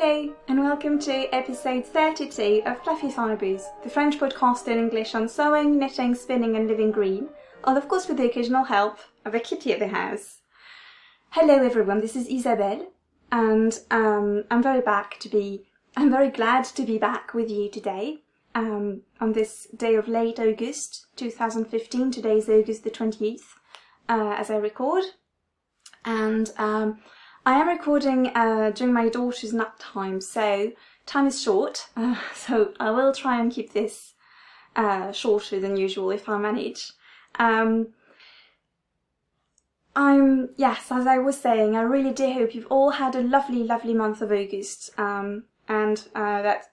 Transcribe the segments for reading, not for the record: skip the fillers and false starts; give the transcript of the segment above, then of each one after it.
Hello and welcome to episode 32 of Fluffy Fibres, the French podcast in English on sewing, knitting, spinning and living green, all of course with the occasional help of a kitty at the house. Hello everyone, this is Isabelle and I'm very glad to be back with you today on this day of late August 2015. Today is August the 28th as I record, and I am recording during my daughter's nap time, so time is short, so I will try and keep this shorter than usual if I manage. Yes, as I was saying, I really do hope you've all had a lovely, lovely month of August, and that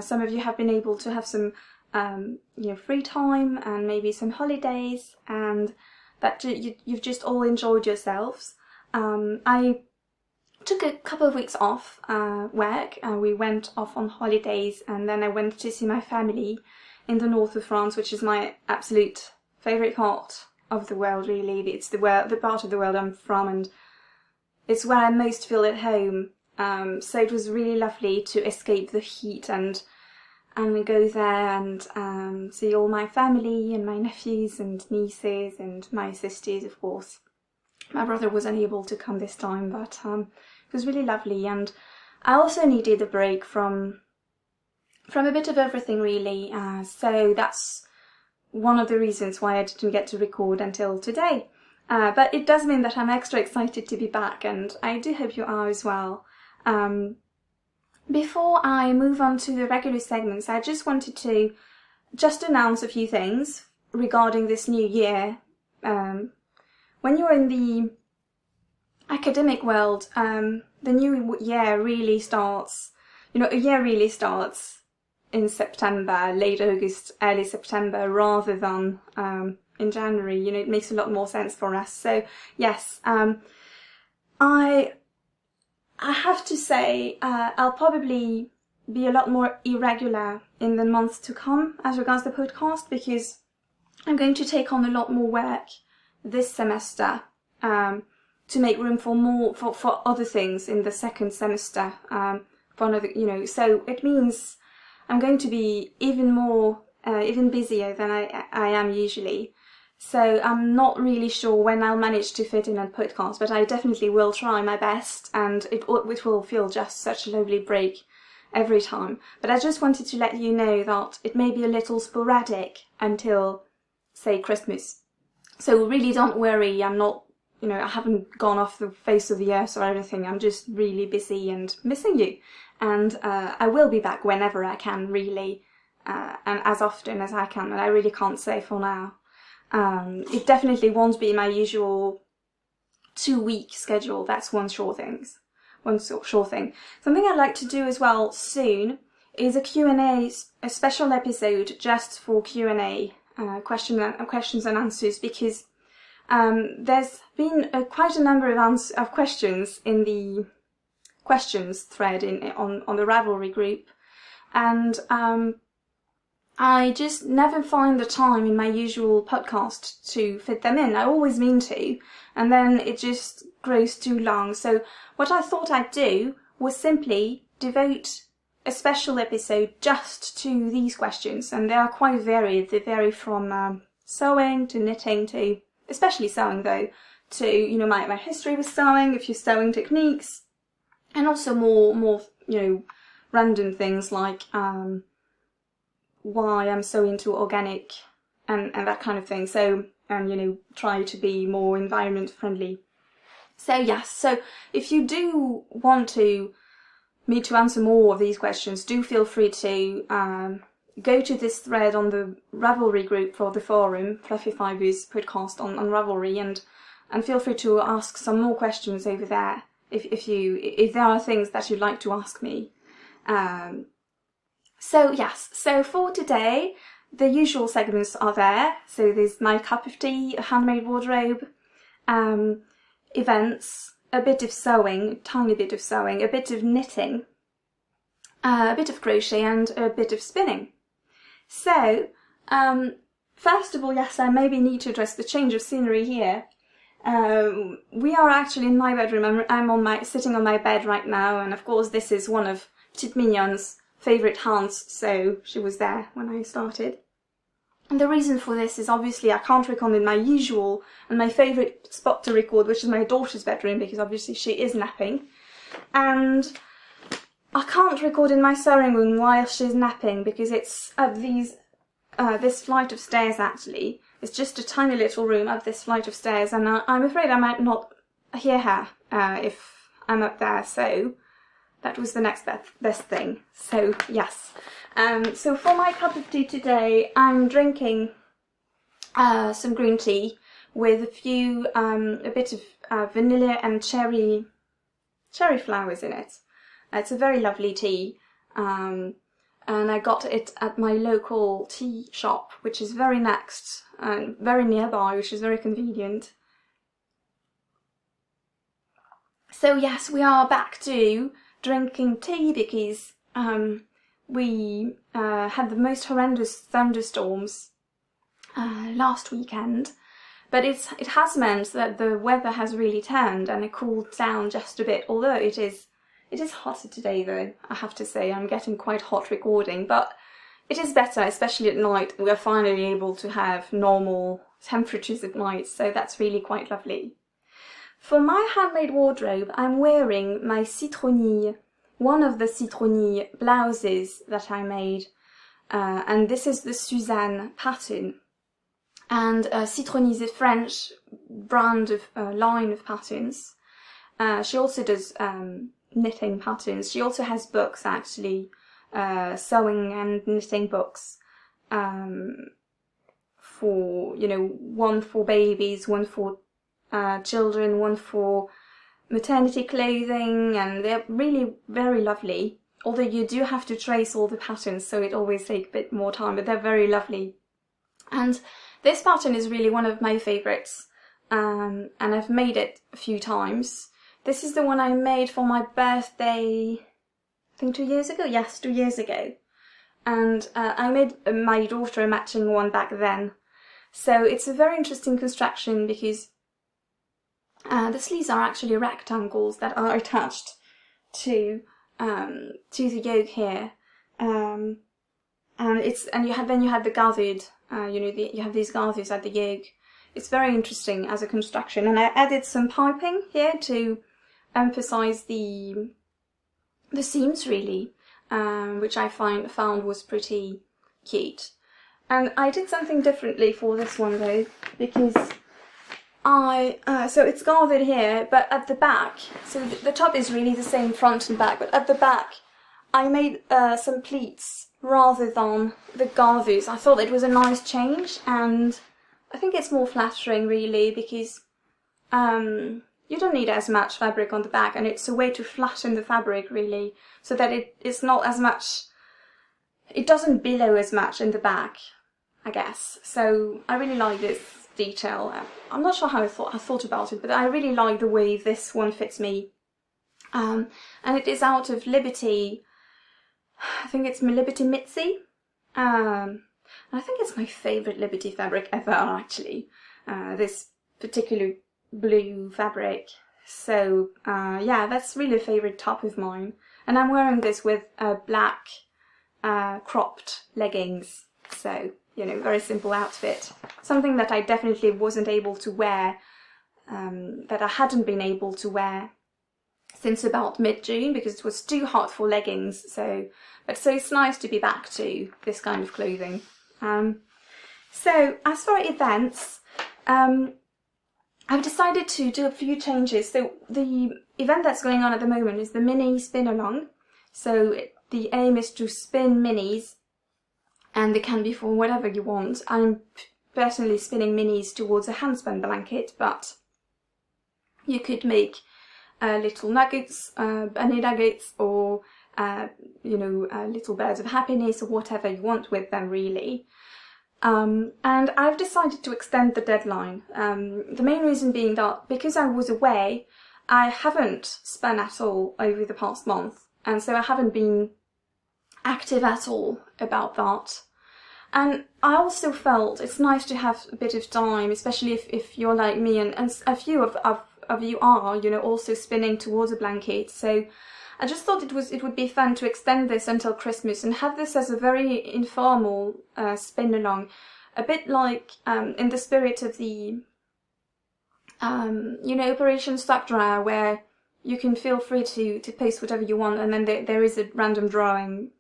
some of you have been able to have some free time and maybe some holidays, and that you've just all enjoyed yourselves. I took a couple of weeks off work, and we went off on holidays, and then I went to see my family in the north of France, which is my absolute favourite part of the world, really. It's the part of the world I'm from, and it's where I most feel at home. So it was really lovely to escape the heat and go there and see all my family and my nephews and nieces and my sisters, of course. My brother was unable to come this time, but it was really lovely, and I also needed a break from a bit of everything, really, so that's one of the reasons why I didn't get to record until today. But it does mean that I'm extra excited to be back, and I do hope you are as well. Before I move on to the regular segments, I just wanted to announce a few things regarding this new year. When you're in the academic world, the new year really starts, a year really starts in September, late August, early September, rather than in January. It makes a lot more sense for us. So yes, I have to say I'll probably be a lot more irregular in the months to come as regards the podcast, because I'm going to take on a lot more work this semester to make room for other things in the second semester, so it means I'm going to be even busier than I am usually. So I'm not really sure when I'll manage to fit in a podcast, but I definitely will try my best, and it will feel just such a lovely break every time. But I just wanted to let you know that it may be a little sporadic until, say, Christmas. So really don't worry, I'm not, I haven't gone off the face of the earth or anything. I'm just really busy and missing you. And I will be back whenever I can, really, and as often as I can, and I really can't say for now. It definitely won't be my usual 2-week schedule. That's one sure thing. Something I'd like to do as well soon is a Q&A, a special episode just for Q&A, questions and answers, because there's been quite a number of questions in the questions thread on the Ravelry group, and I just never find the time in my usual podcast to fit them in. I always mean to, and then it just grows too long. So what I thought I'd do was simply devote a special episode just to these questions, and they are quite varied. They vary from sewing to knitting to, especially sewing though, to my history with sewing, a few sewing techniques, and also more random things like why I'm so into organic and that kind of thing. So try to be more environment friendly. So yes, so if you do want me to answer more of these questions, do feel free to go to this thread on the Ravelry group for the forum, Fluffy Fibres podcast on Ravelry, and feel free to ask some more questions over there if there are things that you'd like to ask me. So yes, so for today, the usual segments are there. So there's my cup of tea, a handmade wardrobe, events, a bit of sewing, tiny bit of sewing, a bit of knitting, a bit of crochet, and a bit of spinning. So, first of all, yes, I maybe need to address the change of scenery here. We are actually in my bedroom. I'm sitting on my bed right now, and of course this is one of Petite Mignon's favourite haunts, so she was there when I started. And the reason for this is obviously I can't record in my usual and my favourite spot to record, which is my daughter's bedroom, because obviously she is napping. And I can't record in my sewing room while she's napping because it's up this flight of stairs actually. It's just a tiny little room up this flight of stairs, and I'm afraid I might not hear her if I'm up there, so that was the next best thing. So yes. So for my cup of tea today, I'm drinking some green tea with a bit of vanilla and cherry flowers in it. It's a very lovely tea, and I got it at my local tea shop, which is very very nearby, which is very convenient. So yes, we are back to drinking tea because we had the most horrendous thunderstorms last weekend, but it has meant that the weather has really turned and it cooled down just a bit, although it is hotter today though, I have to say. I'm getting quite hot recording, but it is better, especially at night. We're finally able to have normal temperatures at night, so that's really quite lovely. For my handmade wardrobe, I'm wearing my citronille, one of the citronille blouses that I made, and this is the Suzanne pattern. And Citronille is a French brand of line of patterns. She also does knitting patterns. She also has books actually, sewing and knitting books, for, you know, one for babies, one for children, one for maternity clothing, and they're really very lovely. Although you do have to trace all the patterns, so it always takes a bit more time, but they're very lovely. And this pattern is really one of my favourites, and I've made it a few times. This is the one I made for my birthday, I think 2 years ago? Yes, 2 years ago. And I made my daughter a matching one back then. So it's a very interesting construction because the sleeves are actually rectangles that are attached to the yoke here. And you have the gathered, you have these gathers at the yoke. It's very interesting as a construction, and I added some piping here to emphasize the seams really, which I found was pretty cute. And I did something differently for this one though, because so it's gathered here, but at the back, so the top is really the same front and back, but at the back I made some pleats rather than the gathers. I thought it was a nice change, and I think it's more flattering really, because you don't need as much fabric on the back, and it's a way to flatten the fabric really, so that it's not as much, it doesn't billow as much in the back, I guess. So I really like this detail. I'm not sure how I thought about it, but I really like the way this one fits me. And it is out of Liberty, I think it's Liberty Mitzi. And I think it's my favourite Liberty fabric ever actually, this particular blue fabric. So yeah, that's really a favourite top of mine. And I'm wearing this with black cropped leggings. So, you know, very simple outfit. Something that I definitely wasn't able to wear, that I hadn't been able to wear since about mid-June because it was too hot for leggings. So it's nice to be back to this kind of clothing. So as for events, I've decided to do a few changes. So the event that's going on at the moment is the mini spin along. So the aim is to spin minis, and they can be for whatever you want. I'm personally spinning minis towards a handspun blanket, but you could make little nuggets, bunny nuggets, or you know, little birds of happiness, or whatever you want with them really. And I've decided to extend the deadline. The main reason being that because I was away, I haven't spun at all over the past month, and so I haven't been active at all about that. And I also felt it's nice to have a bit of time, especially if you're like me, and a few of you are, you know, also spinning towards a blanket. So I just thought it would be fun to extend this until Christmas and have this as a very informal spin along, a bit like in the spirit of the you know, Operation Stock Drawer, where you can feel free to post whatever you want, and then there is a random drawing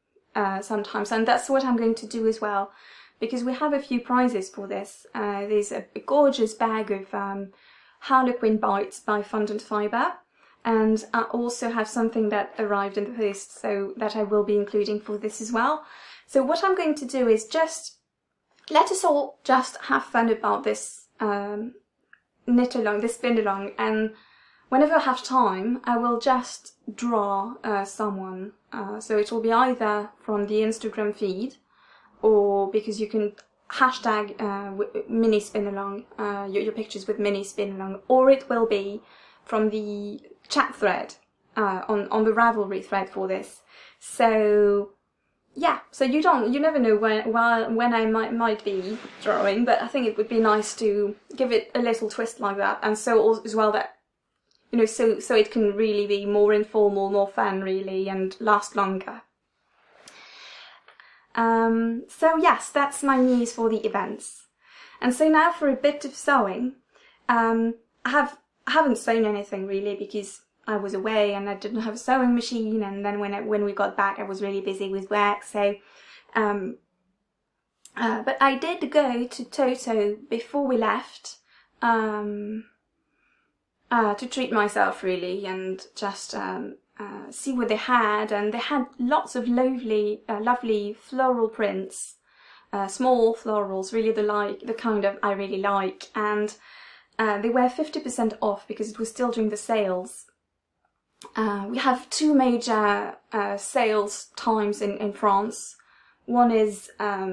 sometimes, and that's what I'm going to do as well, because we have a few prizes for this. There's a gorgeous bag of Harlequin Bites by Fondant Fibre, and I also have something that arrived in the post, so that I will be including for this as well. So what I'm going to do is just let us all just have fun about this knit along, this spin along, and whenever I have time, I will just draw someone. So it will be either from the Instagram feed, or because you can hashtag mini spin along, your pictures with mini spin along, or it will be from the chat thread on the Ravelry thread for this. So yeah, so you never know when I might be drawing, but I think it would be nice to give it a little twist like that, and so as well that, you know, so it can really be more informal, more fun really, and last longer. So yes, that's my news for the events. And so now for a bit of sewing. I haven't sewn anything really because I was away and I didn't have a sewing machine, and then when we got back I was really busy with work, so but I did go to Toto before we left to treat myself really, and just see what they had, and they had lots of lovely floral prints, small florals, really the kind of I really like, and they were 50% off because it was still during the sales. We have two major sales times in France. One is at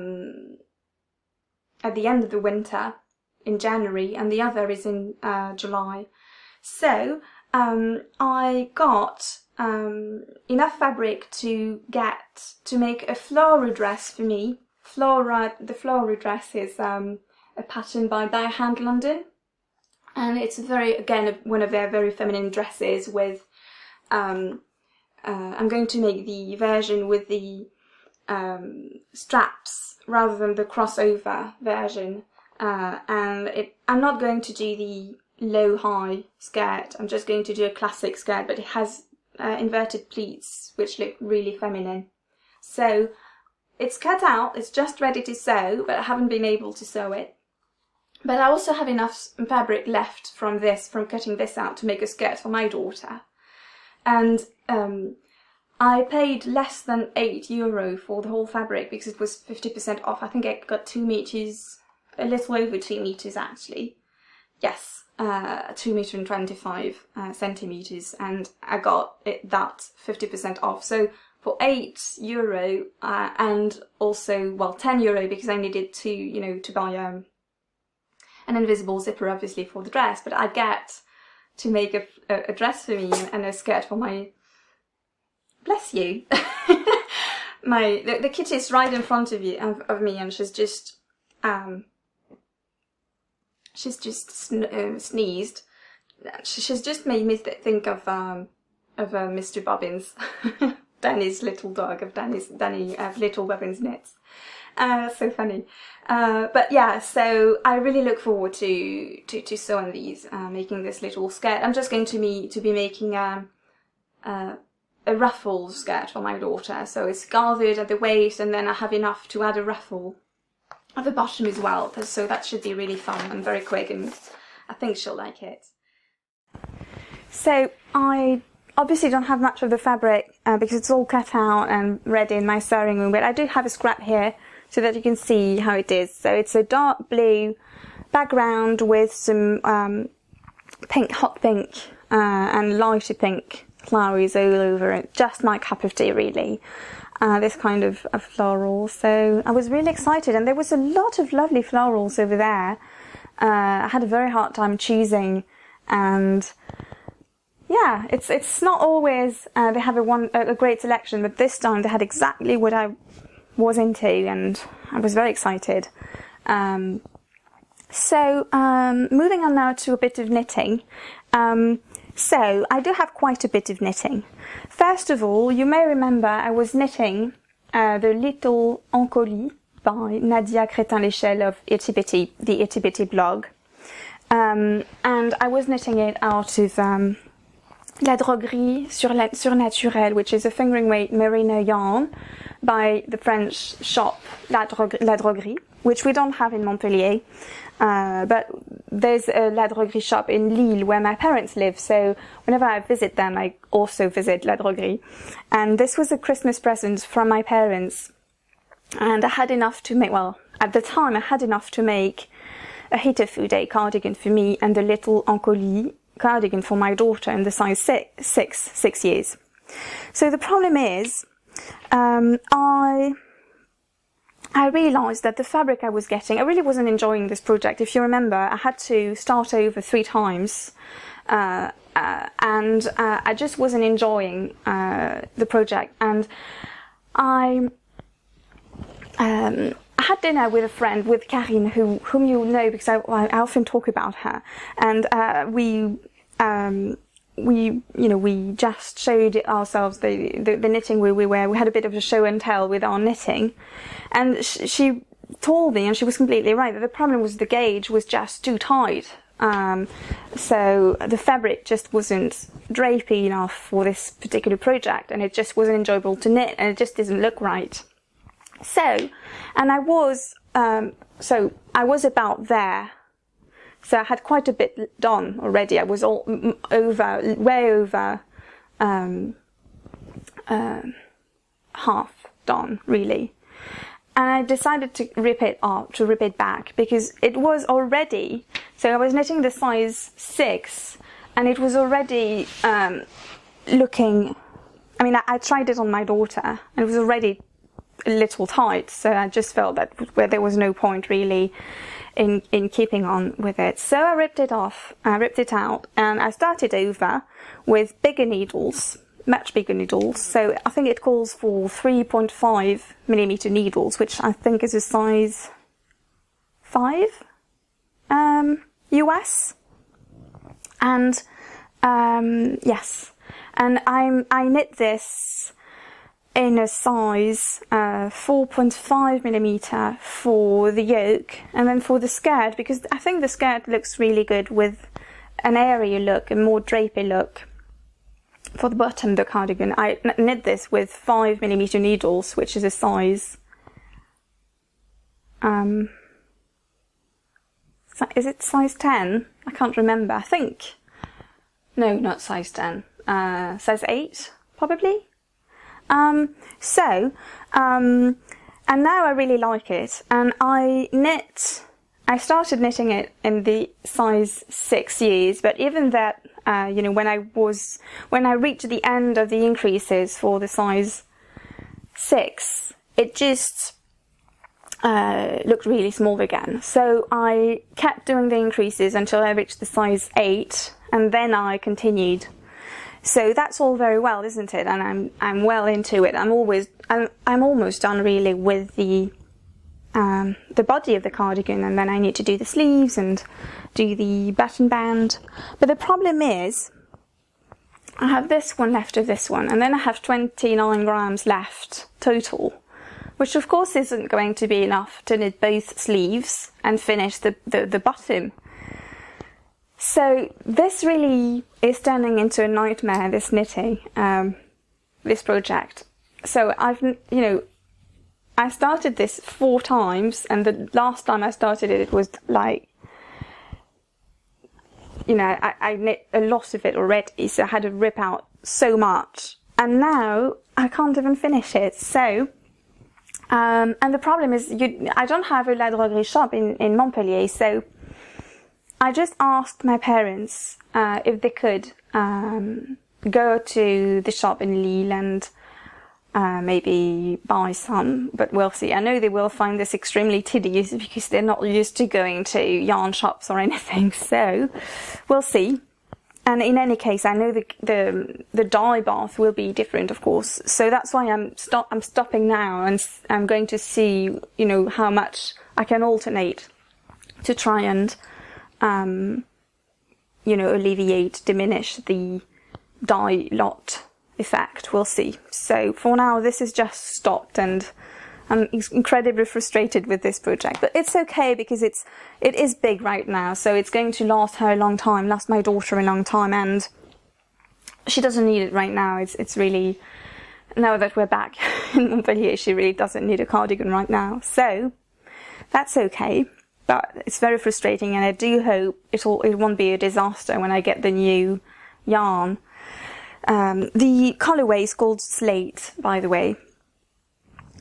the end of the winter in January, and the other is in July. So I got enough fabric to make a floral dress for me. The floral dress is a pattern by Hand London, and it's again one of their very feminine dresses with I'm going to make the version with the straps rather than the crossover version, and I'm not going to do the low-high skirt. I'm just going to do a classic skirt, but it has inverted pleats which look really feminine. So it's cut out, it's just ready to sew, but I haven't been able to sew it. But I also have enough fabric left from cutting this out to make a skirt for my daughter. And I paid less than €8 for the whole fabric because it was 50% off. I think I got 2 meters, a little over 2 meters actually. Yes, 2 meter and 25 centimeters, and I got that 50% off. So for €8 and also, well, €10 because I needed to buy an invisible zipper obviously for the dress, but I get to make a dress for me and a skirt for my, bless you, the kitty is right in front of me, and she's just sneezed. She's just made me think of Mr. Bobbins, Danny's little dog, of Danny Little Bobbins Knits. So funny. But yeah, so I really look forward to sewing these, making this little skirt. I'm just going to be making a ruffle skirt for my daughter. So it's gathered at the waist, and then I have enough to add a ruffle at the bottom as well. So that should be really fun and very quick, and I think she'll like it. So I obviously don't have much of the fabric because it's all cut out and ready in my sewing room, but I do have a scrap here so that you can see how it is. So it's a dark blue background with some pink, hot pink and lighter pink flowers all over it. Just my cup of tea really, this kind of floral. So I was really excited, and there was a lot of lovely florals over there. I had a very hard time choosing, and yeah, it's not always they have a great selection, but this time they had exactly what I was into, and I was very excited. Moving on now to a bit of knitting. So I do have quite a bit of knitting. First of all, you may remember I was knitting the little Encolis by Nadia Crétin-Léchelle of the Itty Bitty blog. And I was knitting it out of La Droguerie Surnaturelle, which is a fingering weight merino yarn by the French shop La Droguerie, which we don't have in Montpellier. But there's a La Droguerie shop in Lille where my parents live, so whenever I visit them, I also visit La Droguerie. And this was a Christmas present from my parents. And I had enough to make, well, at the time I had enough to make a Hitterfu Day cardigan for me and a little Encolis cardigan for my daughter in the size 6 years. So the problem is, I realised that the fabric I was getting, I really wasn't enjoying this project. If you remember, I had to start over 3 times, and I just wasn't enjoying the project. And I had dinner with a friend, with Karine, whom you know because I often talk about her, and we just showed ourselves the knitting we were. We had a bit of a show and tell with our knitting, and she told me, and she was completely right, that the problem was the gauge was just too tight. So the fabric just wasn't drapey enough for this particular project, and it just wasn't enjoyable to knit, and it just didn't look right. So, and I was about there. So I had quite a bit done already. I was way over half done, really. And I decided to rip it back, because it was already, so I was knitting the size 6, and it was already looking, I mean, I tried it on my daughter, and it was already a little tight, so I just felt that there was no point really in keeping on with it. So I ripped it off, I ripped it out, and I started over with bigger needles, much bigger needles. So I think it calls for 3.5mm needles, which I think is a size 5 US. And yes, and I knit this in a size 4.5mm for the yoke, and then for the skirt, because I think the skirt looks really good with an airy look, a more drapey look. For the bottom of the cardigan, I knit this with 5mm needles, which is a size, is it size 10? I can't remember, I think. No, not size 10, size 8, probably. And now I really like it, and I started knitting it in the size 6 years, but even that, when I reached the end of the increases for the size 6, it just looked really small again. So I kept doing the increases until I reached the size 8, and then I continued. So that's all very well, isn't it? And I'm well into it. I'm almost done really with the body of the cardigan, and then I need to do the sleeves and do the button band. But the problem is, I have this one left of this one, and then I have 29 grams left total, which of course isn't going to be enough to knit both sleeves and finish the bottom. So this really is turning into a nightmare, this knitting, this project. So I started this 4 times, and the last time I started it, it was like, I knit a lot of it already, so I had to rip out so much. And now I can't even finish it. So, and the problem is, I don't have a La Droguerie shop in Montpellier, so I just asked my parents if they could go to the shop in Lille and maybe buy some, but we'll see. I know they will find this extremely tedious because they're not used to going to yarn shops or anything, so we'll see. And in any case, I know the dye bath will be different, of course. So that's why I'm stopping now, and I'm going to see, you know, how much I can alternate to try and, you know, diminish the dye lot effect. We'll see. So for now, this is just stopped, and I'm incredibly frustrated with this project, but it's okay because it is big right now, so it's going to last her a long time, last my daughter a long time, and she doesn't need it right now. It's really, now that we're back in Montpellier, she really doesn't need a cardigan right now, so that's okay. But it's very frustrating, and I do hope it won't be a disaster when I get the new yarn. The colourway is called Slate, by the way.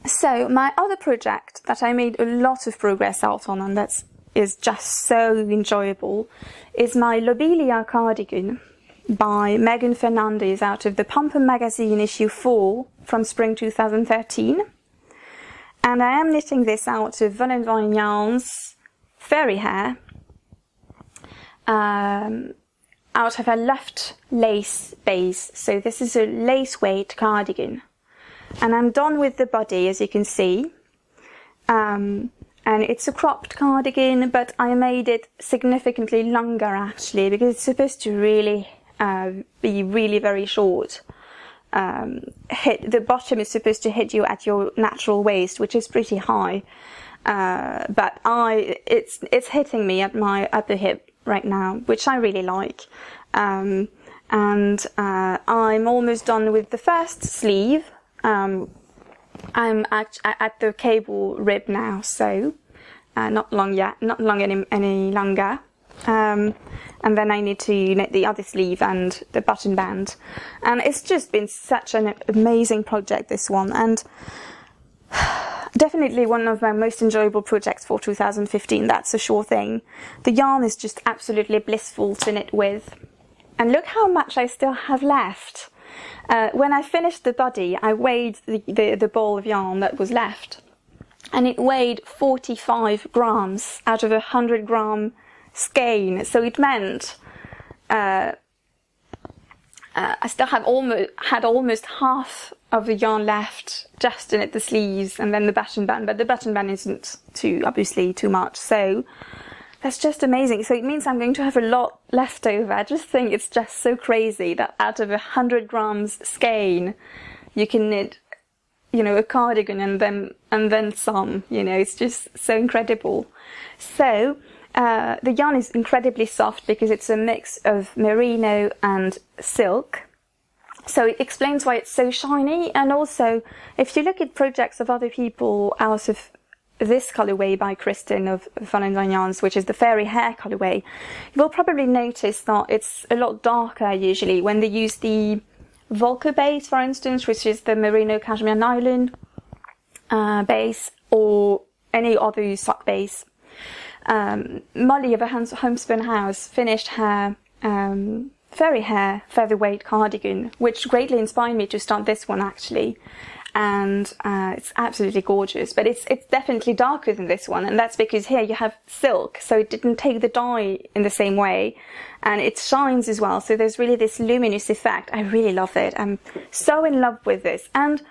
So my other project that I made a lot of progress out on, and that is just so enjoyable, is my Lobelia cardigan by Megan Fernandez out of the Pom Pom magazine issue 4 from spring 2013. And I am knitting this out of Von & Vine Yarns Fairy Hair, out of a luft lace base. So this is a lace weight cardigan. And I'm done with the body, as you can see. And it's a cropped cardigan, but I made it significantly longer, actually, because it's supposed to really be really very short. The bottom is supposed to hit you at your natural waist, which is pretty high. But it's hitting me at my upper hip right now, which I really like. And I'm almost done with the first sleeve. I'm at the cable rib now, so not long yet, not long any longer. And then I need to knit the other sleeve and the button band. And it's just been such an amazing project, this one, and definitely one of my most enjoyable projects for 2015, that's a sure thing. The yarn is just absolutely blissful to knit with. And look how much I still have left. When I finished the body, I weighed the ball of yarn that was left, and it weighed 45 grams out of a 100 gram skein. So it meant I still had almost half of the yarn left just to knit the sleeves and then the button band, but the button band isn't obviously too much. So that's just amazing. So it means I'm going to have a lot left over. I just think it's just so crazy that out of 100 grams skein, you can knit, you know, a cardigan and then some. You know, it's just so incredible. So the yarn is incredibly soft because it's a mix of merino and silk. So it explains why it's so shiny. And also, if you look at projects of other people out of this colourway by Kristen of Von & Vine Yarns, which is the Fairy Hair colourway, you will probably notice that it's a lot darker usually when they use the Volca base, for instance, which is the merino cashmere nylon base, or any other sock base. Molly of a Homespun House finished her Fairy Hair featherweight cardigan, which greatly inspired me to start this one, actually. And it's absolutely gorgeous, but it's definitely darker than this one, and that's because here you have silk, so it didn't take the dye in the same way, and it shines as well, so there's really this luminous effect. I really love it. I'm so in love with this, and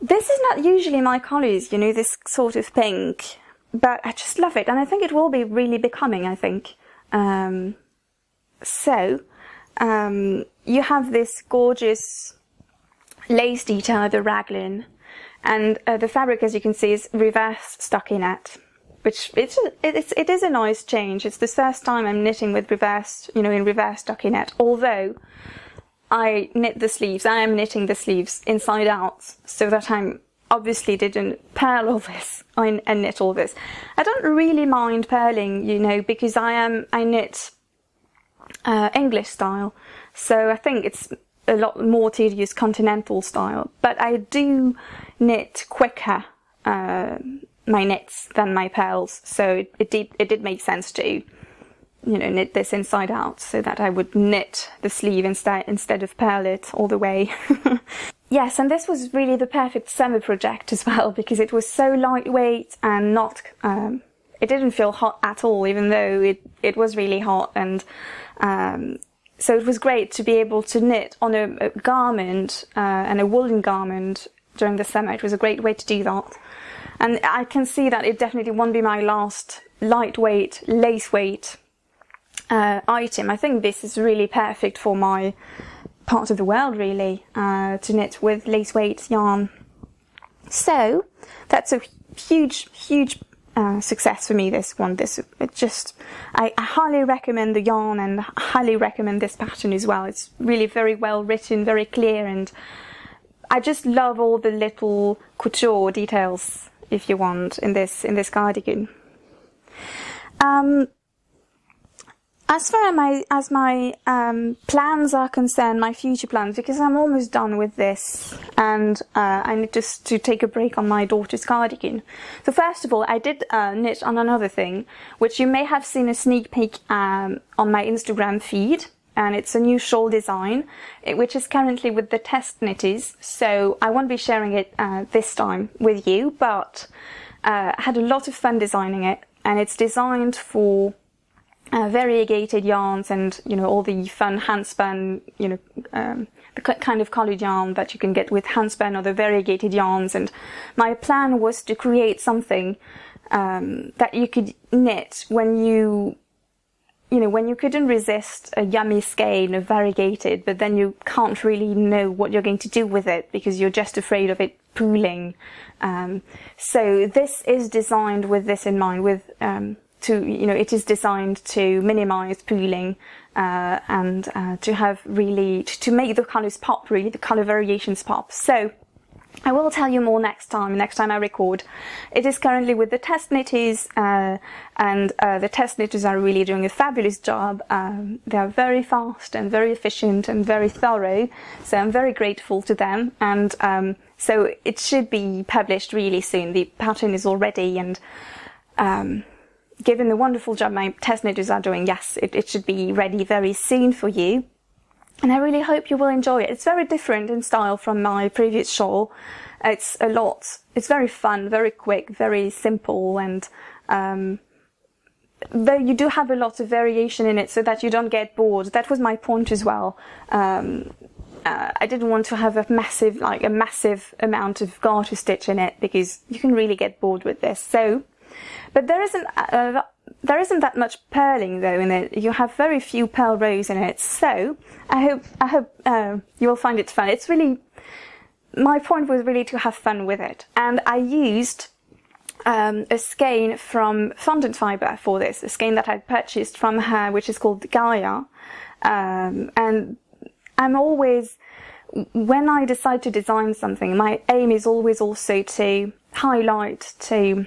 this is not usually my colours, you know, this sort of pink, but I just love it, and I think it will be really becoming, I think. You have this gorgeous lace detail, the raglan, and the fabric, as you can see, is reverse stockinette, which it is a nice change. It's the first time I'm knitting with reverse, you know, in reverse stockinette, although I knit the sleeves. I am knitting the sleeves inside out, so that I'm obviously didn't purl all this and knit all this. I don't really mind purling, you know, because I knit English style, so I think it's a lot more tedious continental style, but I do knit quicker my knits than my purls, so it did make sense to, you know, knit this inside out, so that I would knit the sleeve instead of purl it all the way. Yes, and this was really the perfect summer project as well, because it was so lightweight and not it didn't feel hot at all, even though it was really hot, and so it was great to be able to knit on a garment, and a woolen garment during the summer. It was a great way to do that. And I can see that it definitely won't be my last lightweight, lace weight item. I think this is really perfect for my part of the world, really, to knit with lace weight yarn. So that's a huge success for me, this one. I highly recommend the yarn, and highly recommend this pattern as well. It's really very well written, very clear, and I just love all the little couture details, if you want, in this cardigan. As far as my plans are concerned, my future plans, because I'm almost done with this, and I need just to take a break on my daughter's cardigan. So first of all, I did knit on another thing, which you may have seen a sneak peek on my Instagram feed, and it's a new shawl design, which is currently with the test knitters, so I won't be sharing it this time with you, but I had a lot of fun designing it, and it's designed for variegated yarns, and all the fun handspun, the kind of coloured yarn that you can get with handspun or the variegated yarns. And my plan was to create something that you could knit when you couldn't resist a yummy skein of variegated, but then you can't really know what you're going to do with it because you're just afraid of it pooling. So this is designed with this in mind, with it is designed to minimize pooling, and to have really, to make the colors pop, really, the color variations pop. So I will tell you more next time I record. It is currently with the test knitters, and the test knitters are really doing a fabulous job. They are very fast and very efficient and very thorough, so I'm very grateful to them. And so it should be published really soon. The pattern is all ready, and given the wonderful job my test knitters are doing, yes, it should be ready very soon for you. And I really hope you will enjoy it. It's very different in style from my previous shawl. It's very fun, very quick, very simple, and you do have a lot of variation in it so that you don't get bored. That was my point as well. I didn't want to have a massive amount of garter stitch in it, because you can really get bored with this. So, but there isn't that much purling though in it. You have very few purl rows in it. So I hope you will find it fun. It's really, my point was really to have fun with it. And I used a skein from Fondant Fibre for this, a skein that I purchased from her, which is called Gaia. And I'm always, when I decide to design something, my aim is always also to highlight, to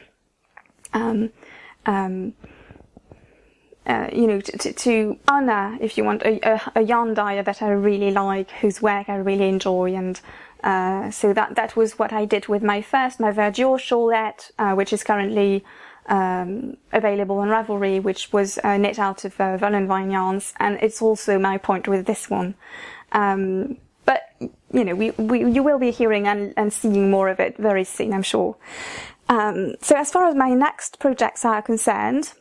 to honour, if you want, a yarn dyer that I really like, whose work I really enjoy. And so that was what I did with my Verdure shawlette, which is currently available on Ravelry, which was knit out of Vollenvine yarns, and it's also my point with this one. But you will be hearing and seeing more of it very soon, I'm sure. So as far as my next projects are concerned,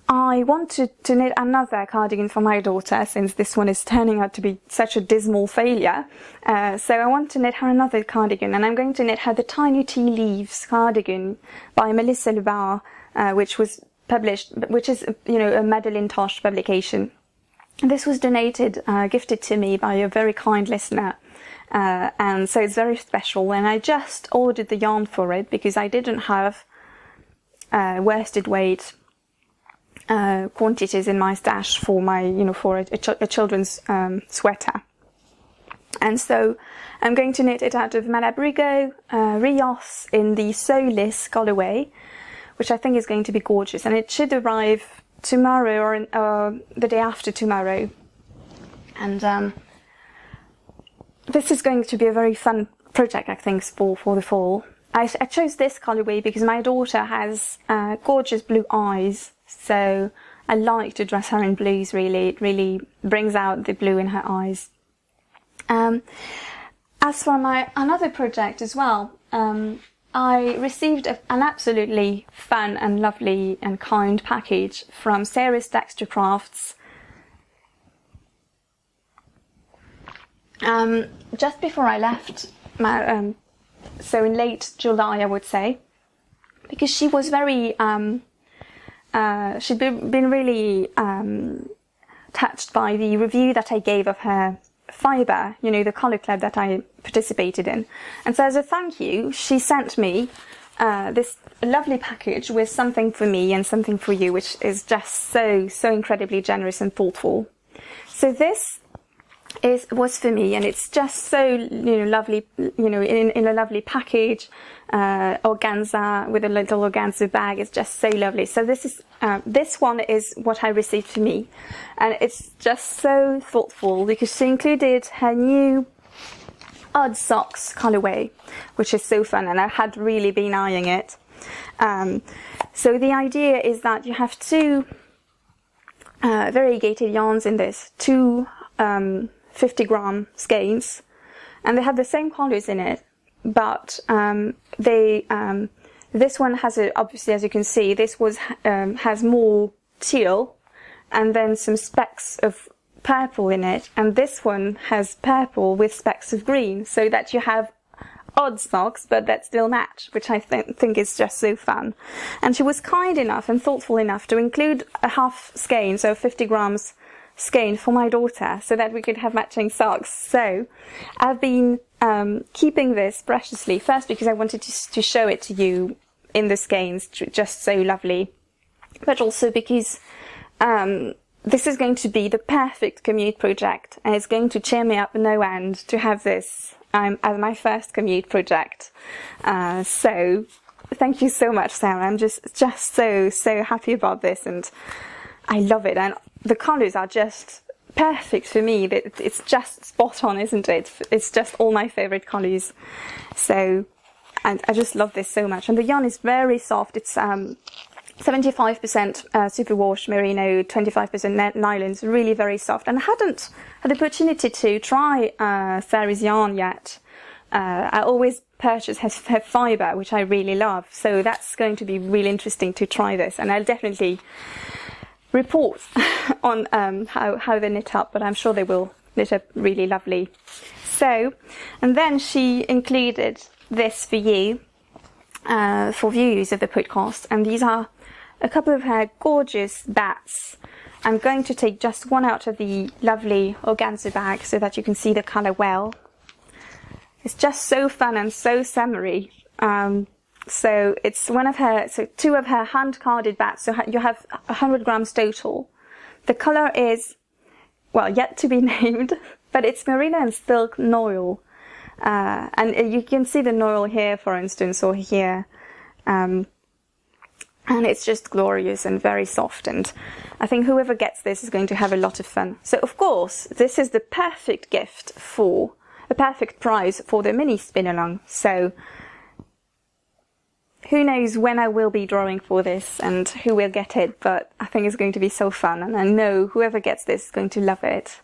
I wanted to knit another cardigan for my daughter, since this one is turning out to be such a dismal failure. So I want to knit her another cardigan, and I'm going to knit her the Tiny Tea Leaves cardigan by Melissa Lebar, which was published, which is a Madeleine Tosh publication. This was gifted to me by a very kind listener. And so it's very special, and I just ordered the yarn for it because I didn't have worsted weight quantities in my stash for my, for a children's sweater. And so I'm going to knit it out of Malabrigo Rios in the Solis colorway, which I think is going to be gorgeous, and it should arrive tomorrow or the day after tomorrow. And this is going to be a very fun project, I think, for the fall. I chose this colorway because my daughter has gorgeous blue eyes, so I like to dress her in blues, really. It really brings out the blue in her eyes. As for my another project as well, I received an absolutely fun and lovely and kind package from Sarah's Texture Crafts. just before I left, so in late July, I would say, because she was very, she'd been really touched by the review that I gave of her fibre, you know, the colour club that I participated in. And so as a thank you, she sent me this lovely package with something for me and something for you, which is just so incredibly generous and thoughtful. So this was for me, and it's just so, you know, lovely, you know, in a lovely package, organza, with a little organza bag. It's just so lovely. So this one is what I received for me, and it's just so thoughtful because she included her new odd socks colorway, which is so fun, and I had really been eyeing it. So the idea is that you have two variegated yarns in this, two 50-gram skeins, and they have the same colors in it, but this one has obviously, as you can see, this has more teal and then some specks of purple in it, and this one has purple with specks of green, so that you have odd socks but that still match, which I think is just so fun. And she was kind enough and thoughtful enough to include a half skein, so 50 grams skein, for my daughter, so that we could have matching socks. So I've been keeping this preciously, first because I wanted to show it to you in the skeins, just so lovely, but also because this is going to be the perfect commute project, and it's going to cheer me up no end to have this as my first commute project. So thank you so much, Sarah. I'm just so happy about this, and I love it. And the colours are just perfect for me. It's just spot on, isn't it? It's just all my favourite colours. So, and I just love this so much. And the yarn is very soft. It's 75% superwash merino, 25% nylon. It's really very soft. And I hadn't had the opportunity to try Sarah's yarn yet. I always purchase her fibre, which I really love. So that's going to be really interesting to try this. And I'll definitely report on how they knit up, but I'm sure they will knit up really lovely. So, and then she included this for you, for views of the podcast, and these are a couple of her gorgeous bats. I'm going to take just one out of the lovely organza bag so that you can see the colour well. It's just so fun and so summery. So it's two of her hand-carded bats. So you have 100 grams total. The colour is, well, yet to be named, but it's merino and silk noil. And you can see the noil here, for instance, or here. And it's just glorious and very soft. And I think whoever gets this is going to have a lot of fun. So, of course, this is the perfect gift a perfect prize for the mini spin-along. So who knows when I will be drawing for this and who will get it, but I think it's going to be so fun, and I know whoever gets this is going to love it.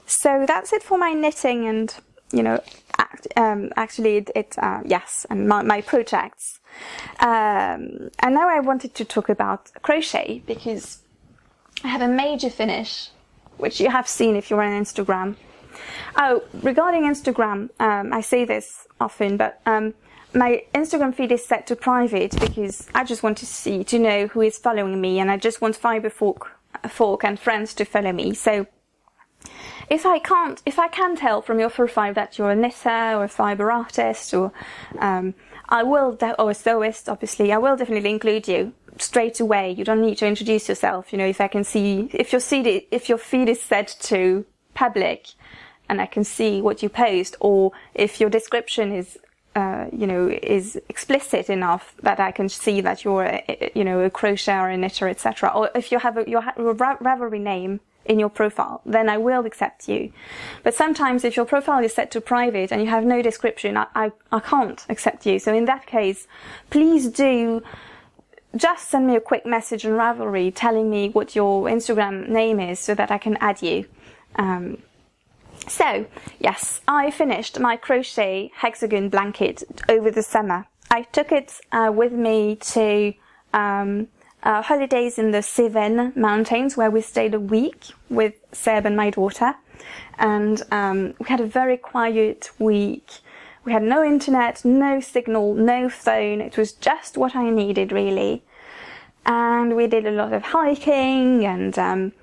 So that's it for my knitting and, you know, actually yes, and my projects. And now I wanted to talk about crochet, because I have a major finish, which you have seen if you're on Instagram. Oh, regarding Instagram, I say this often, but my Instagram feed is set to private because I just want to know who is following me, and I just want Fibre Fork and friends to follow me. So if I can tell from your profile that you're a knitter or a fibre artist, or or a sewist, obviously, I will definitely include you straight away. You don't need to introduce yourself. You know, if I can see, if your feed is set to public, and I can see what you post, or if your description is is explicit enough that I can see that you're a crocheter or a knitter, etc. Or if you have your Ravelry name in your profile, then I will accept you. But sometimes if your profile is set to private and you have no description, I can't accept you. So in that case, please do just send me a quick message on Ravelry telling me what your Instagram name is so that I can add you. So, yes, I finished my crochet hexagon blanket over the summer. I took it with me to holidays in the Cevennes mountains, where we stayed a week with Seb and my daughter. and we had a very quiet week. We had no internet, no signal, no phone. It was just what I needed, really. And we did a lot of hiking, and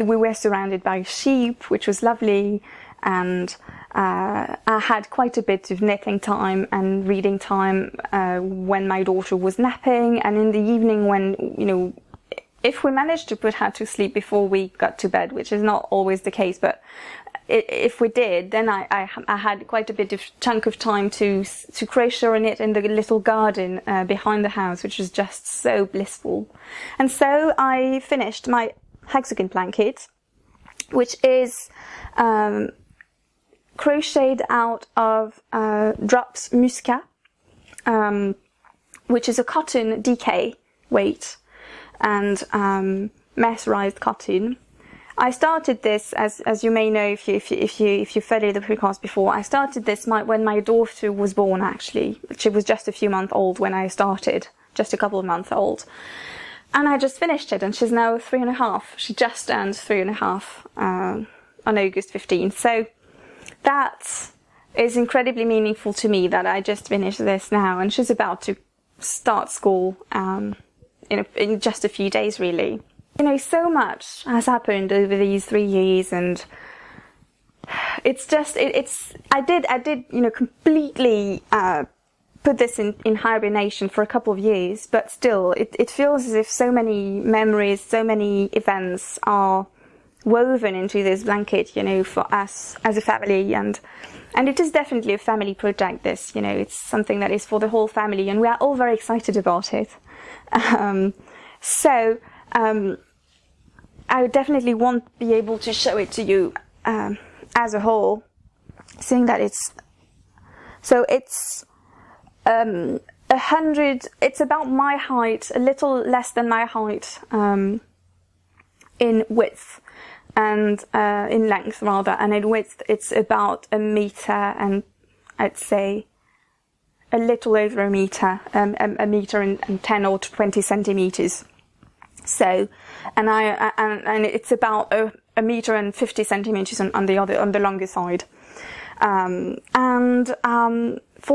we were surrounded by sheep, which was lovely. And I had quite a bit of knitting time and reading time when my daughter was napping, and in the evening when, you know, if we managed to put her to sleep before we got to bed, which is not always the case, but if we did, then I had quite a bit of chunk of time to crochet or knit in the little garden behind the house, which was just so blissful. And so I finished my hexagon blanket, which is crocheted out of Drops Muscat, which is a cotton DK weight and mercerized cotton. I started this, as you may know if you follow the podcast before, I started this when my daughter was born, actually. She was just a few months old when I started, just a couple of months old. And I just finished it, and she's now 3.5. She just turned 3.5 on August 15th. So that is incredibly meaningful to me, that I just finished this now, and she's about to start school in just a few days, really. You know, so much has happened over these 3 years, and it's just, I did, you know, completely put this in hibernation for a couple of years, but still, it feels as if so many memories, so many events are woven into this blanket, you know, for us as a family, and it is definitely a family project, this, you know, it's something that is for the whole family, and we are all very excited about it. I would definitely won't be able to show it to you as a whole, seeing that it's 100. It's about my height, a little less than my height in width and in length rather, and in width it's about 1 meter, and I'd say a little over 1 meter, 1 meter and 10 or 20 centimeters. So, and it's about 1 meter and 50 centimeters on the longer side. For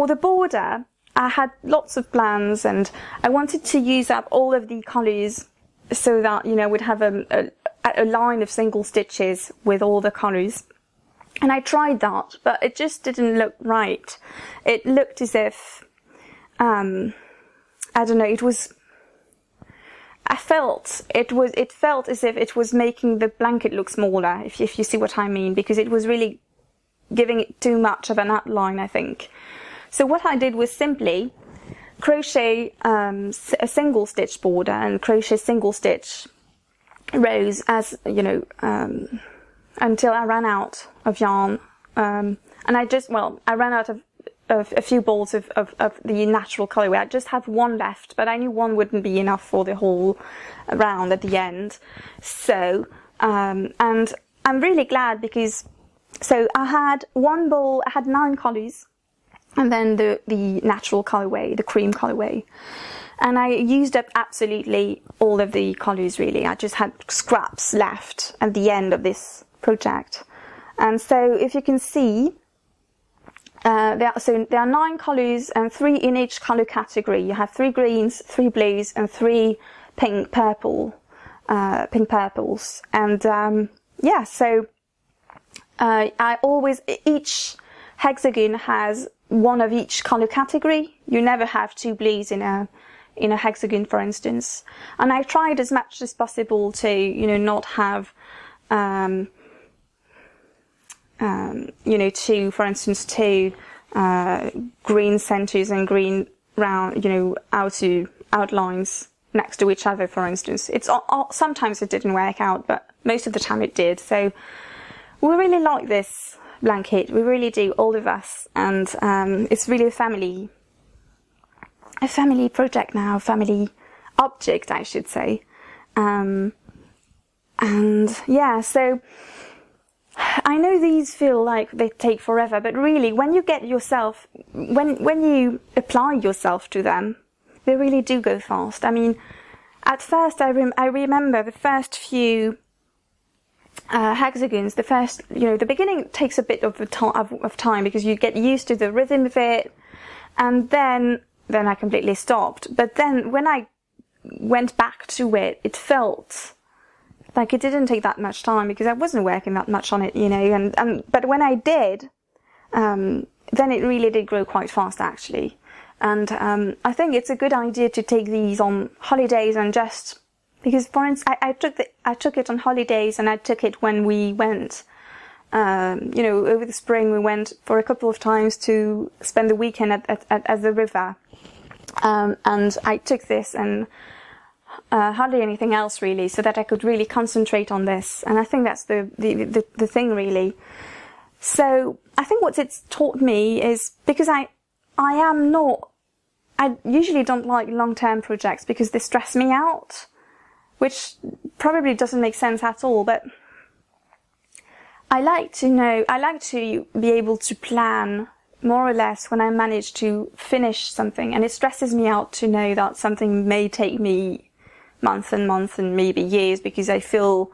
the border, I had lots of plans, and I wanted to use up all of the colours so that, you know, we'd have a line of single stitches with all the colours. And I tried that, but it just didn't look right. It looked as if, I don't know, it felt as if it was making the blanket look smaller, if you see what I mean, because it was really giving it too much of an outline, I think. So what I did was simply crochet a single stitch border and crochet single stitch rows, as you know, until I ran out of yarn, and I ran out of a few balls of the natural colourway. I just have one left, but I knew one wouldn't be enough for the whole round at the end. So, and I'm really glad, because so I had one ball, I had 9 colours, and then the natural colourway, the cream colourway. And I used up absolutely all of the colours, really. I just had scraps left at the end of this project. And so if you can see, there are 9 colours and 3 in each colour category. You have 3 greens, 3 blues, and 3 pink purples. And so each hexagon has one of each colour category. You never have 2 blues in a hexagon, for instance. And I tried as much as possible to, you know, not have two green centers and green round, you know, outlines next to each other, for instance. Sometimes it didn't work out, but most of the time it did. So we really like this blanket. We really do, all of us. And it's really a family project now, a family object, I should say. So I know these feel like they take forever, but really, when you get yourself, when you apply yourself to them, they really do go fast. I mean, at first, I remember the first few hexagons, the first, the beginning takes a bit of time because you get used to the rhythm of it, and then I completely stopped. But then when I went back to it, it felt like it didn't take that much time because I wasn't working that much on it, but when I did, then it really did grow quite fast actually. And I think it's a good idea to take these on holidays, and just because, for instance, I took it on holidays, and I took it when we went, over the spring. We went for a couple of times to spend the weekend at the river, and I took this and hardly anything else really, so that I could really concentrate on this. And I think that's the thing really. So I think what it's taught me is, because I usually don't like long-term projects because they stress me out, which probably doesn't make sense at all, but I like to be able to plan more or less when I manage to finish something, and it stresses me out to know that something may take me months and months and maybe years, because I feel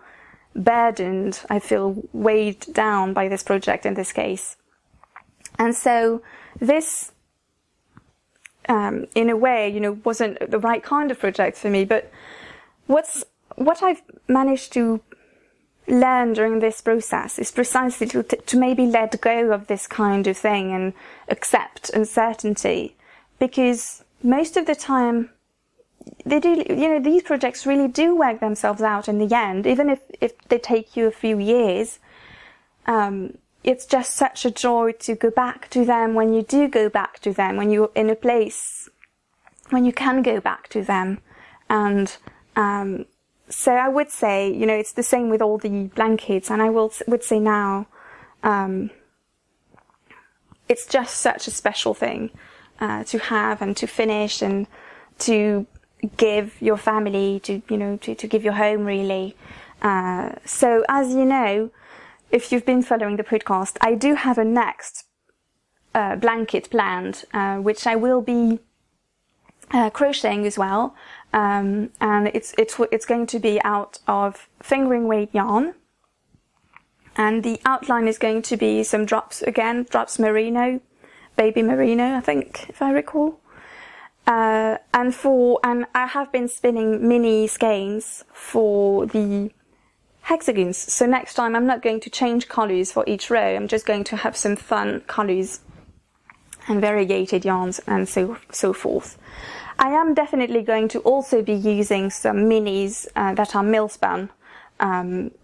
burdened, I feel weighed down by this project in this case. And so this, in a way, wasn't the right kind of project for me, but what I've managed to learn during this process is precisely to maybe let go of this kind of thing and accept uncertainty, because most of the time they do, these projects really do work themselves out in the end, even if they take you a few years. It's just such a joy to go back to them when you do go back to them, when you're in a place when you can go back to them. And so I would say, it's the same with all the blankets, and I would say now, it's just such a special thing to have and to finish and to give your family, to give your home really. So as you know, if you've been following the podcast, I do have a next blanket planned, which I will be crocheting as well, and it's going to be out of fingering weight yarn, and the outline is going to be some drops merino, baby merino, I think, if I recall. And I have been spinning mini skeins for the hexagons. So next time I'm not going to change colours for each row. I'm just going to have some fun colours and variegated yarns and so forth. I am definitely going to also be using some minis that are mill spun,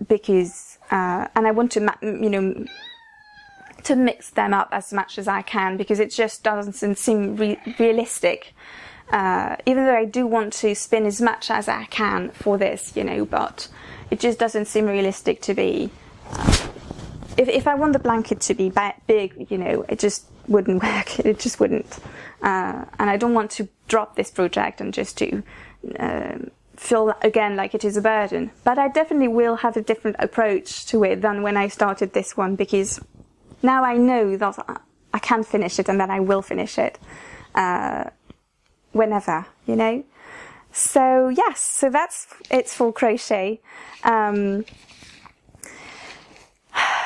because and I want to to mix them up as much as I can, because it just doesn't seem realistic. Even though I do want to spin as much as I can for this, but it just doesn't seem realistic to be. If I want the blanket to be big, it just wouldn't work. It just wouldn't. And I don't want to drop this project and just to feel again like it is a burden. But I definitely will have a different approach to it than when I started this one, because now I know that I can finish it and that I will finish it whenever, So yes, so that's it for crochet.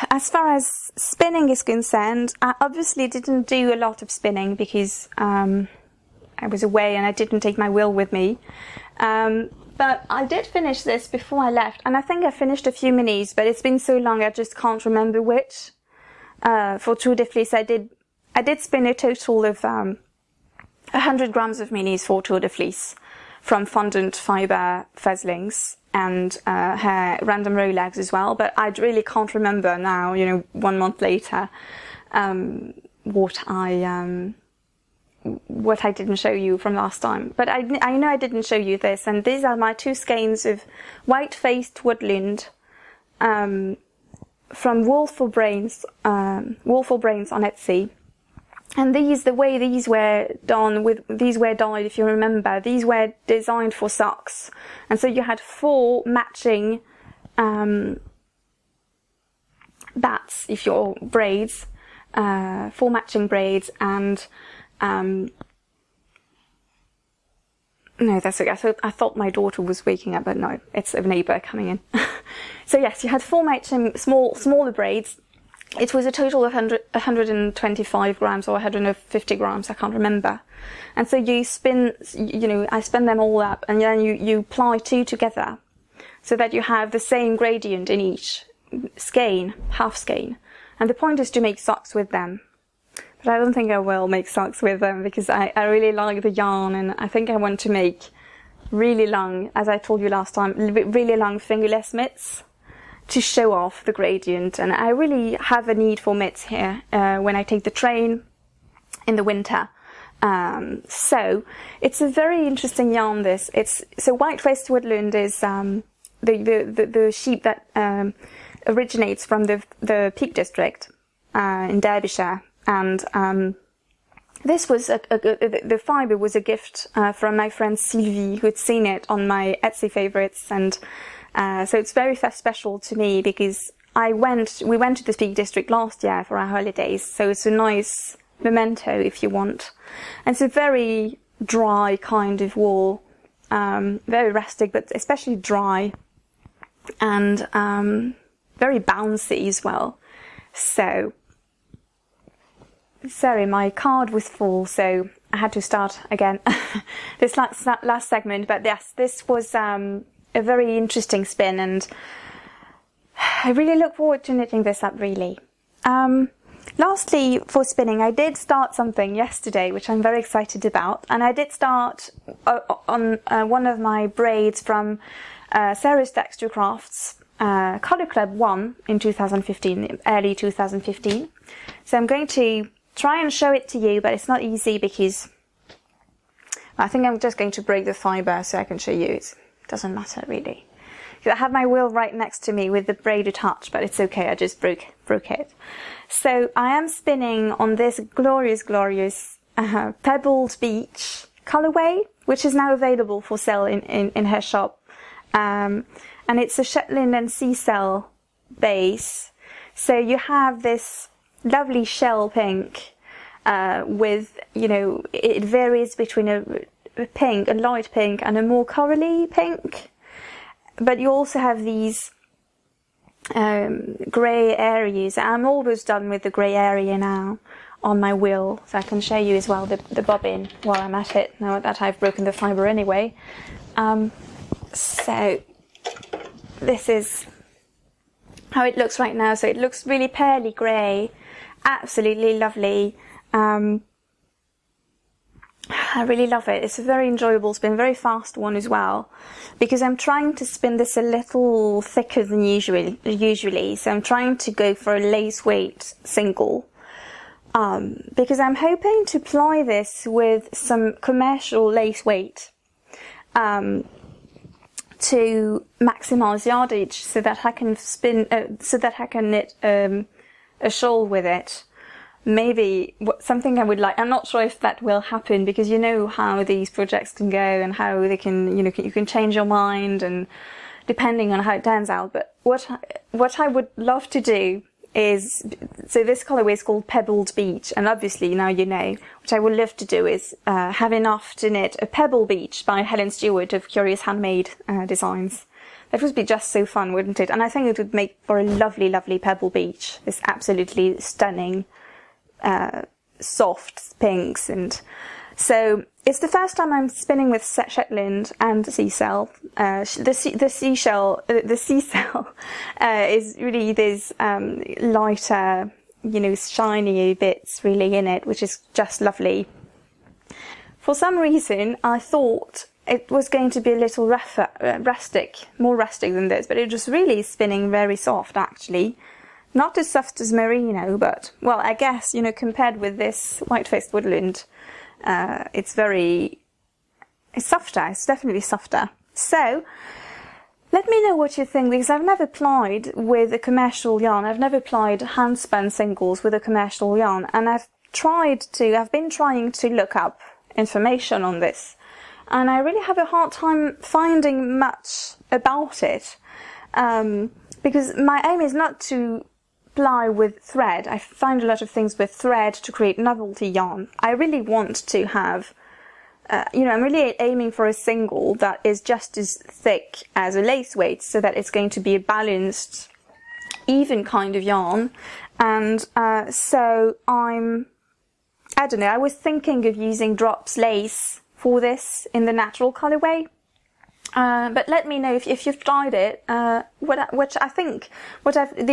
As far as spinning is concerned, I obviously didn't do a lot of spinning because I was away and I didn't take my wheel with me. But I did finish this before I left, and I think I finished a few minis, but it's been so long I just can't remember which. For Tour de Fleece, I did spin a total of 100 grams of minis for Tour de Fleece from fondant fibre fuzzlings and her random Rolex as well. But I really can't remember now, 1 month later, what I didn't show you from last time. But I know I didn't show you this, and these are my 2 skeins of white-faced woodland from Woolful Brains on Etsy. And the way these were done, if you remember, these were designed for socks. And so you had 4 matching bats, if you're braids, 4 matching braids, and no, that's okay. I thought my daughter was waking up, but no, it's a neighbour coming in. So yes, you had 4 matching smaller braids. It was a total of 125 grams or 150 grams, I can't remember. And so you spin, I spin them all up, and then you ply 2 together so that you have the same gradient in each skein, half skein. And the point is to make socks with them. But I don't think I will make socks with them because I really like the yarn, and I think I want to make really long, as I told you last time, really long fingerless mitts to show off the gradient. And I really have a need for mitts here when I take the train in the winter. So it's a very interesting yarn, this. So white-faced woodland is the sheep that originates from the Peak District in Derbyshire, and this was the fibre was a gift from my friend Sylvie, who had seen it on my Etsy favourites, and so it's very special to me because we went to the Peak District last year for our holidays, so it's a nice memento if you want. And it's a very dry kind of wool, very rustic, but especially dry, and very bouncy as well. So sorry, my card was full, so I had to start again this last segment. But yes, this was a very interesting spin, and I really look forward to knitting this up, really. Lastly, for spinning, I did start something yesterday, which I'm very excited about, and I did start on one of my braids from Sarah's Texture Crafts Colour Club 1 in 2015, early 2015. So I'm going to try and show it to you, but it's not easy because I think I'm just going to break the fibre so I can show you. It doesn't matter really. I have my wheel right next to me with the braid attached, but it's okay, I just broke it. So I am spinning on this glorious Pebbled Beach colourway, which is now available for sale in her shop. And it's a Shetland and Seashell base. So you have this lovely shell pink with, it varies between a light pink and a more corally pink. But you also have these grey areas. I'm almost done with the grey area now on my wheel, so I can show you as well the bobbin while I'm at it, now that I've broken the fibre anyway. So this is how it looks right now. So it looks really pearly grey, absolutely lovely. I really love it. It's a very enjoyable spin, very fast one as well, because I'm trying to spin this a little thicker than usually. So I'm trying to go for a lace weight single, because I'm hoping to ply this with some commercial lace weight to maximise yardage, so that I can knit a shawl with it. Maybe something I would like. I'm not sure if that will happen, because you know how these projects can go and how they can, you can change your mind, and depending on how it turns out. But what I would love to do is, so this colourway is called Pebbled Beach, and obviously now you know, what I would love to do is have enough to knit a Pebble Beach by Helen Stewart of Curious Handmade Designs. That would be just so fun, wouldn't it? And I think it would make for a lovely, lovely Pebble Beach. This absolutely stunning soft pinks. And so it's the first time I'm spinning with Shetland and Seashell. The Seashell is really these lighter, shiny bits really in it, which is just lovely. For some reason, I thought it was going to be a little rustic, more rustic than this, but it was really spinning very soft actually. Not as soft as merino, but, well, I guess, compared with this white-faced woodland, it's softer. It's definitely softer. So, let me know what you think, because I've never plied with a commercial yarn. I've never plied hand-spun singles with a commercial yarn, and I've been trying to look up information on this, and I really have a hard time finding much about it, because my aim is not to ply with thread. I find a lot of things with thread to create novelty yarn. I really want to have you know, I'm really aiming for a single that is just as thick as a lace weight, so that it's going to be a balanced, even kind of yarn. And so I don't know, I was thinking of using Drops lace for this in the natural colorway. But let me know if you've tried it. The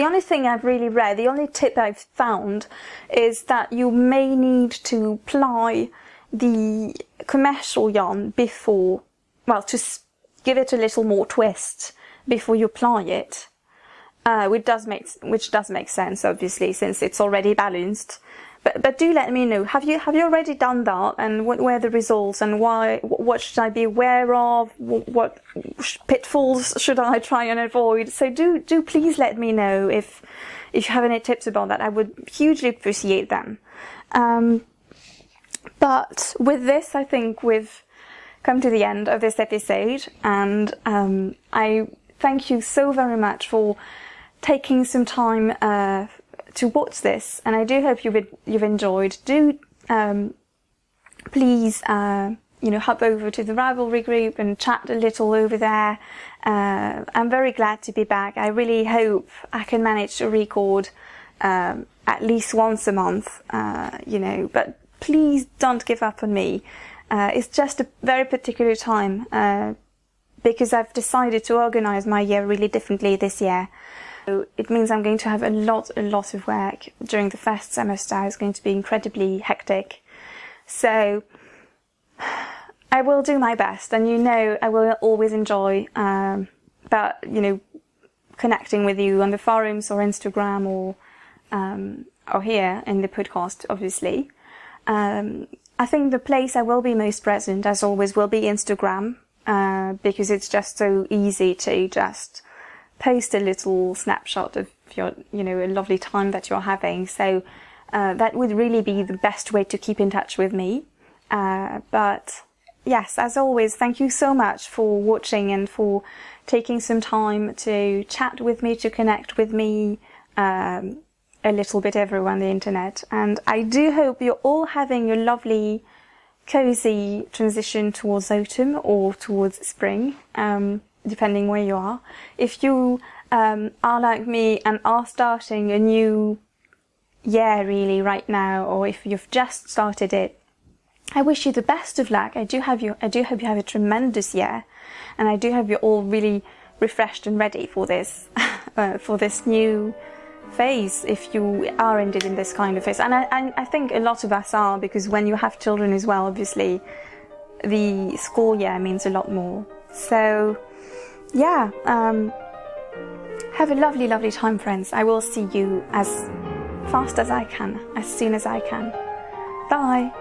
only thing I've really read, the only tip I've found is that you may need to ply the commercial yarn before, well, to give it a little more twist before you apply it, which does make sense, obviously, since it's already balanced. But do let me know. Have you already done that, and what were the results, and why? What should I be aware of? What pitfalls should I try and avoid? So do please let me know if you have any tips about that. I would hugely appreciate them. But with this, I think we've come to the end of this episode, and I thank you so very much for taking some time to watch this, and I do hope you've enjoyed. Do please hop over to the Ravelry group and chat a little over there. I'm very glad to be back. I really hope I can manage to record at least once a month, but please don't give up on me. It's just a very particular time because I've decided to organize my year really differently this year. So it means I'm going to have a lot of work during the first semester. It's going to be incredibly hectic. So I will do my best, and I will always enjoy connecting with you on the forums or Instagram or here in the podcast, obviously. I think the place I will be most present, as always, will be Instagram, because it's just so easy to just post a little snapshot of your, a lovely time that you're having. So that would really be the best way to keep in touch with me. But yes, as always, thank you so much for watching and for taking some time to chat with me, to connect with me a little bit everywhere on the internet. And I do hope you're all having a lovely, cozy transition towards autumn or towards spring, depending where you are. If you are like me and are starting a new year really right now, or if you've just started it, I wish you the best of luck. I do hope you have a tremendous year, and I do hope you're all really refreshed and ready for this for this new phase, if you are indeed in this kind of phase. And I think a lot of us are, because when you have children as well, obviously the school year means a lot more. So yeah, have a lovely time, friends. I will see you as fast as I can, as soon as I can. Bye.